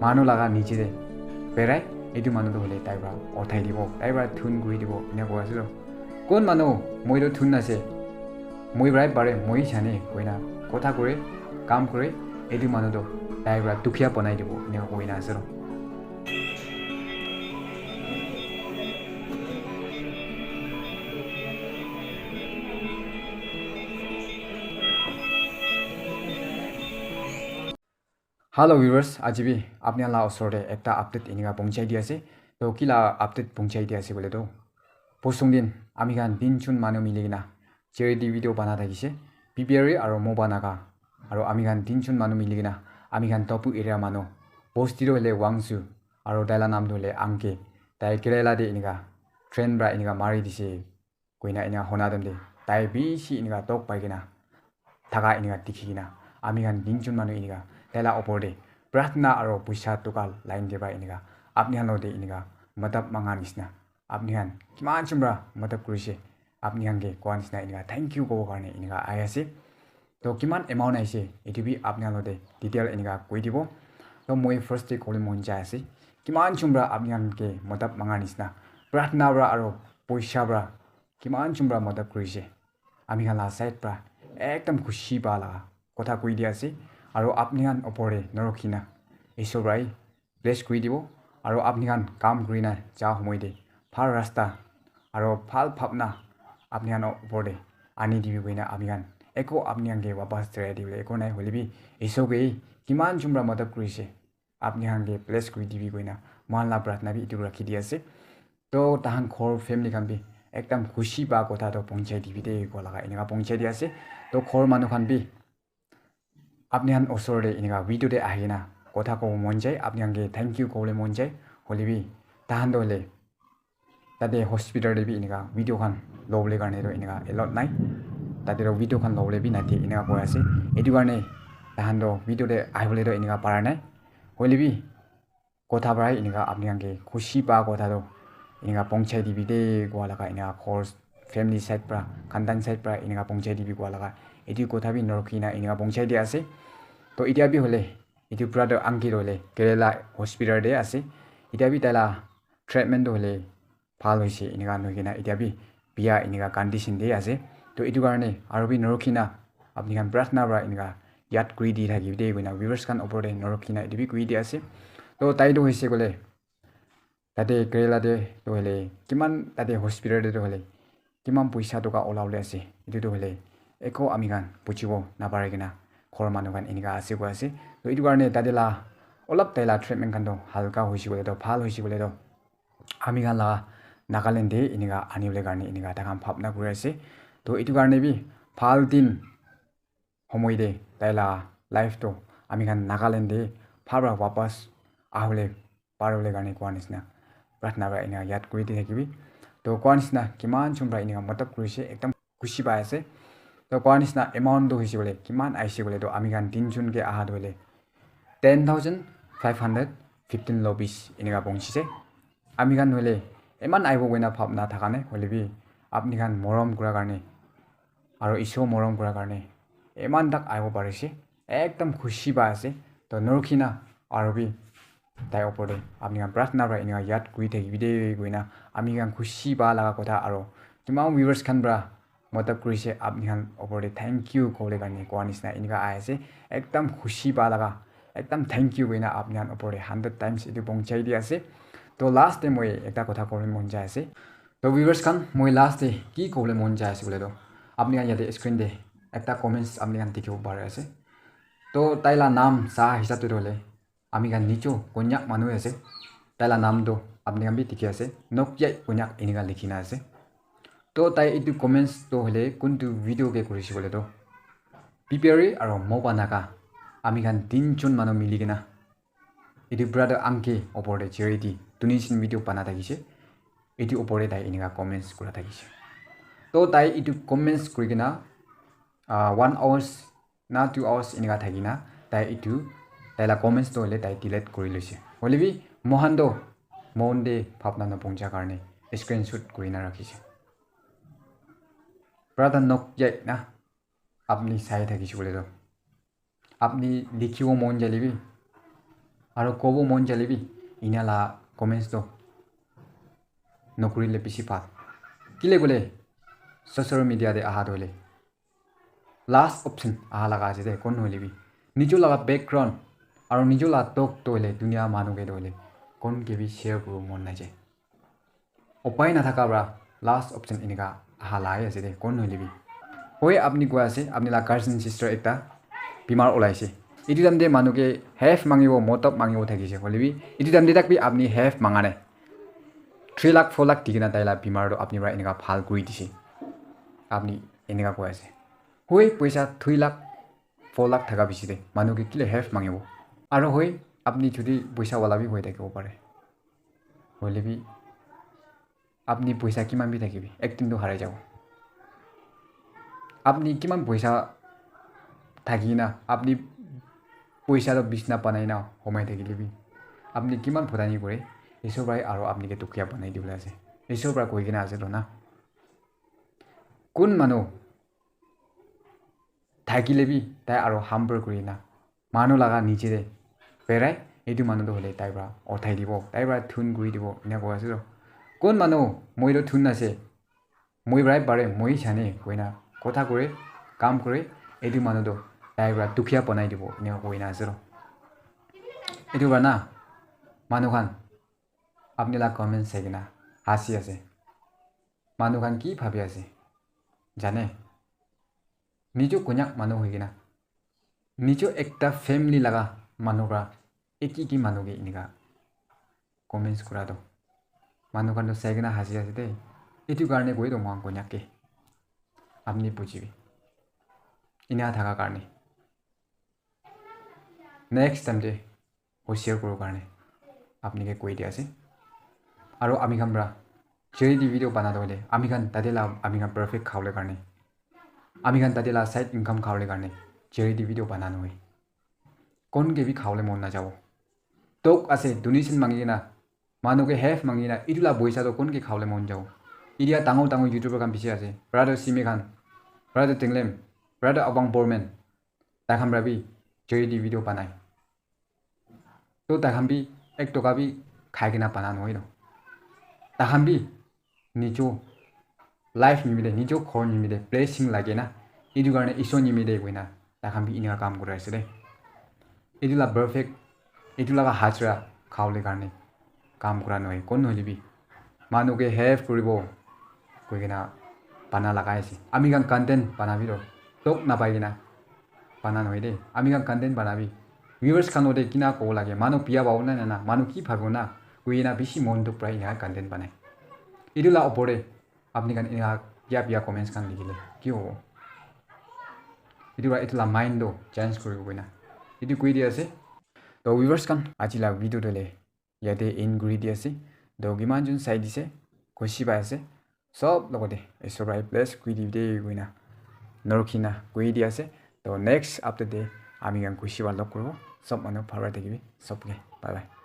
মানুহ লাগা নিচে পেৰাই এইটো মানুহটো হ'লে তাইৰ পৰা অঠাই দিব তাইৰ পৰা থুন কৰি দিব এনেকুৱা আছিল কোন মানুহ মইতো থুন আছে মই পৰাই পাৰে মই জানে কইনা কথা কৰে কাম কৰে এইটো মানুহটো তাইৰ পৰা দুখীয়া বনাই দিব এনেকুৱা কইনা আছে Hello viewers, ajibi apni la osore ekta update iniga pongchai di ase to kila update pongchai di ase bole to posung din ami kan din chun manu miligina charity video bana thakise PPR aro mo banaka aro ami kan din chun manu miligina ami kan topu area manu post diro le wangsu aro daila nam dole Angki tai kerela de iniga train bra iniga mari dise koina ina hona dam de tai bi si iniga tok paigina thaga iniga tikhina ami kan din chun manu iniga tela oporde pratna aro puisa tukal line deba iniga apni han lode iniga matab mangan isna apni han kiman chumbra matab kurise apni han ge kwanisna iniga thank you go karne iniga ayase to kiman amount aise etibi apni han lode detail iniga koi dibo to moi first day kole mon jaise kiman chumbra apni han ge matab mangan isna pratna bra aro puisa bra kiman chumbra matab kurise ami han la side bra ekdam khushi bala কথা কই দি আছে আৰু আপনি হান ওপৰে নৰখিনা ইছৰাই place কৰি দিব আৰু আপনি হান কাম কৰিনা যা সময় দে ভাল ৰাস্তা আৰু ভাল ভাবনা আপনি হান ওপৰে আনি দিবি কইনা আমি হান একো আপনি হানকে वापस ধৰাই দিবলে একো নাই হলিবি ইছগে কিমান জুমৰা মদত কৰিছে আপনি হানকে প্লেস কৰি দিবি কইনা মানলা প্ৰাৰ্থনা বি ইটো ৰাখি দি আছে তো তাহান ঘৰ ফ্যামিলি খান বি একদম খুশি বা কথা তো পঞ্চায়ত দিবি দে গলাগা এনেকা পঞ্চায়ত দি আছে তো ঘৰ মানুহ খান বি আপনি হান ওচৰতে এনেকা ভিডিওতে আহিনা কথা কব মন যায় আপনি হানকে থ্যাংক ইউ কবলে মন যায় হলিবি তাহান দলে তাতে হস্পিটাল দেবি এনেকা ভিডিও খান লবলে কাৰণে তো এনেকা এলট নাই তাতে ভিডিও খান লবলে বি নাতি এনেকা কৈ আছে এটো কাৰণে তাহান তো ভিডিওতে আহিবলে তো এনেকা পাৰা নাই হলিবি কথা পৰাই এনেকা আপনি হানকে খুশি পা কথা তো এনেকা পঞ্চায়ত দিবি দে গোৱা লাগা এনেকা ঘৰ ফ্যামিলি সাইড পৰা খানদান সাইড পৰা এনেকা পঞ্চায়ত দিবি গোৱা লাগা এটি কথা বি নৰখিনা এনেকা পঞ্চায়ত দি আছে তো ইতিয়া বি হলে এটি পুরা তো আংকি হলে কেরালা হসপিটাল দে আছে ইতিয়া বি তালা ট্রিটমেন্ট হলে ভাল হইছে এনেকা নইকিনা ইতিয়া বি বিয়া এনেকা কন্ডিশন দে আছে তো এটো কারণে আৰু বি নৰখিনা আপনি খান প্ৰাৰ্থনা বৰা এনেকা ইয়াত কৰি দি থাকিবি দে কইনা ভিউয়াৰ্স খান ওপৰতে নৰখিনা এটো বি কৰি দি আছে তো তাইটো হইছে গলে তাতে কেরালা দে তো হলে কিমান তাতে হসপিটাল দে তো হলে কিমান পইচা টকা ওলাওলে আছে এটো হলে একো আমি গান বুঝিব না পারে কিনা ঘর মানুষ গান এনেকা আছে গো আছে তো এইটো কারণে তাদেলা অলপ তাইলা ট্রিটমেন্ট খান তো হালকা হইছে বলে তো ভাল হইছে বলে তো আমি গান লা নাগালেন্ডে এনেকা আনিবলে কারণে এনেকা তাকাম ভাবনা করে আছে তো এইটো কারণে বি ভাল দিন সময় দে তাইলা লাইফ তো আমি গান নাগালেন্ডে ভাবরা वापस আহলে পারলে কারণে কোয়া নিসনা প্রার্থনা বা এনেকা ইয়াদ করে দি থাকিবি তো কোয়া নিসনা কিমান চুমরা এনেকা মতলব করেছে একদম খুশি পাই আছে তো কোৱা নিচিনা এমাউণ্টটো হৈছে বোলে কিমান আহিছে বোলে তো আমি গান তিনজনকে আহা ধৰিলে 10,515 লবিছ এনেকা পৌঁছিছে আমি গান হলে ইমান আহিব গইনা ভাবনা থাকানে হলে বি আপনি গান মৰম কৰাৰ কাৰণে আৰু ইছো মৰম কৰাৰ কাৰণে ইমান তাক আহিব পাৰিছে একদম খুশি পাই আছে তো নৰখিনা আৰু বি তাই ওপৰতে আপনি গান প্ৰাৰ্থনা পৰা এনেকা ইয়াত কৰি থাকিবি দে গইনা আমি গান খুশি পা লাগা কথা আৰু কিমান ভিউয়াৰ্স খান পৰা मतलब करिसे আপনি হান ওপরে থ্যাংক ইউ কলে গানি কোয়া নিসনা ইনকা আইছে একদম খুশি পা লাগা একদম থ্যাংক ইউ কইনা আপনি হান ওপরে 100 টাইমস এটি পৌঁছাই দি আছে তো লাস্ট টাইম মই একটা কথা কবলে মন যায় আছে তো ভিউয়ার্স খান মই লাস্ট ডে কি কবলে মন যায় আছে বলে তো আপনি হান ইয়াতে স্ক্রিন দে একটা কমেন্টস আপনি হান দেখিব পারে আছে তো তাইলা নাম সা হিসাবে হলে আমি গান নিচো কন্যাক মানুহ আছে তাইলা নাম তো আপনি গান বি দেখি আছে নকিয়া কন্যাক ইনকা লিখিনা আছে তো তাই এইটো কমেন্টস তো হলে কোনটো ভিডিও কে কৰিছে বলে তো পিপিআৰি আৰু মোবানাকা আমি গান তিনজন মানুহ মিলি কিনা এইটো ব্ৰাদাৰ আংকি ওপৰতে চেৰিটি তুনিচিন ভিডিও বানা থাকিছে এইটো ওপৰতে তাই এনেকা কমেন্টস কৰা থাকিছে তো তাই এইটো কমেন্টস কৰি কিনা 1 আৱাৰ্স না 2 আৱাৰ্স এনেকা থাকিনা তাই এইটো তাইলা কমেন্টস তো হলে তাই ডিলিট কৰি লৈছে হলিবি মহান্দো মনদে ভাবনা নপঞ্চা কাৰণে স্ক্ৰিনশ্বট কৰি না ৰাখিছে ব্রাদার নক যাই না আপনি চাই থাকিছে বলে তো আপনি লিখিব মন যালিবি aro kobo mon jalebi ina la comments to nokuri le bisi phat kile gole social media de aha dole last option aha laga je de kon holibi nijo laga background aro nijo la tok tole dunia manu ge dole kon ke bi share kuru mon na je upai na thaka bra last option iniga aha la ya je de kon holibi hoy apni ko ase apni la cousin sister ekta bimar olaise itu damde manuke half mangibo motop mangibo thakise holibi itu damde tak bi apni half mangane 3 lakh 4 lakh tikina taila bimar do apni bra iniga phal kuri dise apni iniga ko ase hoy paisa 3 lakh 4 lakh thaka biside manuke kile half mangibo aro hoy apni jodi paisa wala bi hoy thakibo pare holibi apni paisa kiman bi thakibi ektin do harai jabo apni kiman paisa thakina apni paisa do bisna panai na homai thakilibi apni kiman photani kore eso brai aro apni ke tukia banai dibla ase eso bra koi gina ase na kun manu থাকিলেবি তাই আৰু হাম্বৰ কৰি না মানুহ লাগা নিচে দে পেৰাই এইটো মানুহ হলে তাই বৰা অথাই দিব তাই বৰা থুন কৰি দিব ইনা কৈ আছে কোন মানুহ মইৰো থুন আছে মই বৰাই পাৰে মই জানে কইনা কথা কৰে কাম কৰে এইটো মানুহ তাই বৰা দুখিয়া বনাই দিব ইনা কইনা আছে এইটো বৰা না মানুহ খান আপনি লা কমেন্ট সেগনা হাসি আছে মানুহ খান কি ভাবি আছে জানে निजो konyak manu hoigina nijo ekta family laga manuga eki manuge iniga comments kura do manu kan do segna hasi ase de etu karne goi do mang konyak ke apni bujibi ina thaga karne next time de ho share koro karne apni ke koi dia ase aro ami kamra jeri di video bana dole ami kan tadela ami kan perfect khawle karne আমি গান তাতে লা side income খাওয়ালে কারণে cherry the video বানানো হয় কোন K B খাওয়ালে মন না যাবো তোক আছে ডোনেশন মাঙ্গি না মানুকে হেফ মাঙ্গি না ইটুলা পয়সা তো কোন কে খাওয়ালে মন যাবো ইডিয়া টাঙো টাঙো ইউটিউবার কাম পিছে আছে ব্রাদার সিমে খান brother টেংলেম brother আবাং বরমেন তাখাম Rabi cherry the video বানাই তো তাখাম বি এক টকা বি খাই কিনা বানানো হয় তাখাম বি নিচো लाइफ निमिदे निजो खोर निमिदे ब्लेसिंग लागे ना इदु गाने इसो निमिदे गइना ताखाम बि इना काम गराइसे दे इदुला परफेक्ट इदुला हाजरा खावले गाने काम करा नय कोन नलिबि मानुके हेल्प करिबो कइना पाना लागाइसे आमी गान कंटेंट बनाबि रो टक ना पाइगिना पाना नय दे आमी गान कंटेंट बनाबि व्यूअर्स खानोदे किना को लागे मानु पिया बाव ना ना मानु की भागो ना कइना बिसि मन दुख प्राय ना कंटेंट बनाय इदुला ओपरे আপনি kan ina ya comments kan ligile ki ho itu la mind do change kori goina itu koi dia ase to viewers kan ajila video dole yate ingredient dia ase do giman jun side dise koshi ba ase sob logode esorai plus koi di de goina norkina koi dia ase to next after day ami kan koshi ba log korbo sob manu phara dekibi sobke bye bye